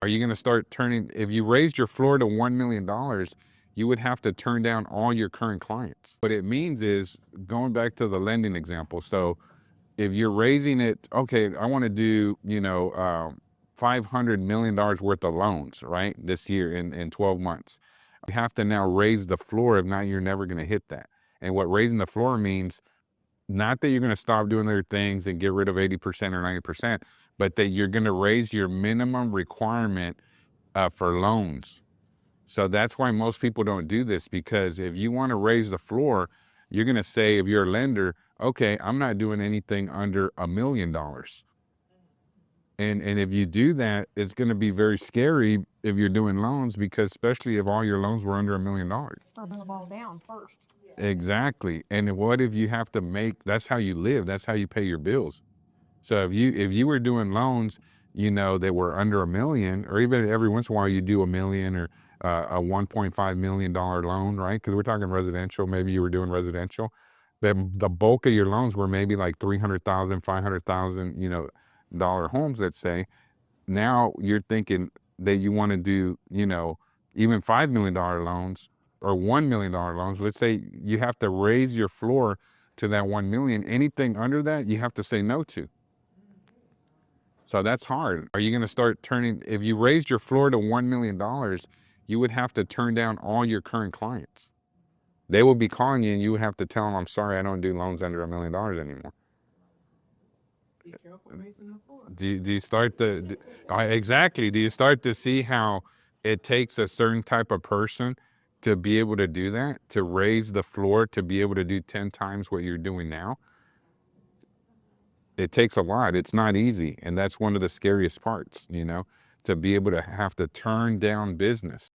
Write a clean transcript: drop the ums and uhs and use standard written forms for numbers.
Are you going to start turning, if you raised your floor to $1 million, you would have to turn down all your current clients. What it means is, going back to the lending example. So if you're raising it, okay, I want to do, $500 million worth of loans, right? This year in 12 months. You have to now raise the floor. If not, you're never going to hit that. And what raising the floor means, not that you're going to stop doing other things and get rid of 80% or 90%, but that you're going to raise your minimum requirement for loans. So that's why most people don't do this, because if you want to raise the floor, you're going to say, if you're a lender, okay, I'm not doing anything under $1 million. And if you do that, it's going to be very scary if you're doing loans, because especially if all your loans were under $1 million. Start them all down first. Exactly. And what if you have to make, that's how you live, that's how you pay your bills. So if you were doing loans, that were under $1 million, or even every once in a while you do $1 million or a $1.5 million loan, right? Because we're talking residential. Maybe you were doing residential. The bulk of your loans were maybe like 300,000, 500,000, dollar homes, let's say. Now you're thinking that you want to do, even $5 million loans or $1 million loans. Let's say you have to raise your floor to that 1 million. Anything under that, you have to say no to. So that's hard. Are you going to start turning, if you raised your floor to $1 million, you would have to turn down all your current clients. They will be calling you and you would have to tell them, I'm sorry, I don't do loans under $1 million anymore. Be careful raising the floor. Do you start to, exactly. Do you start to see how it takes a certain type of person to be able to do that, to raise the floor, to be able to do 10 times what you're doing now? It takes a lot. It's not easy. And that's one of the scariest parts, to be able to have to turn down business.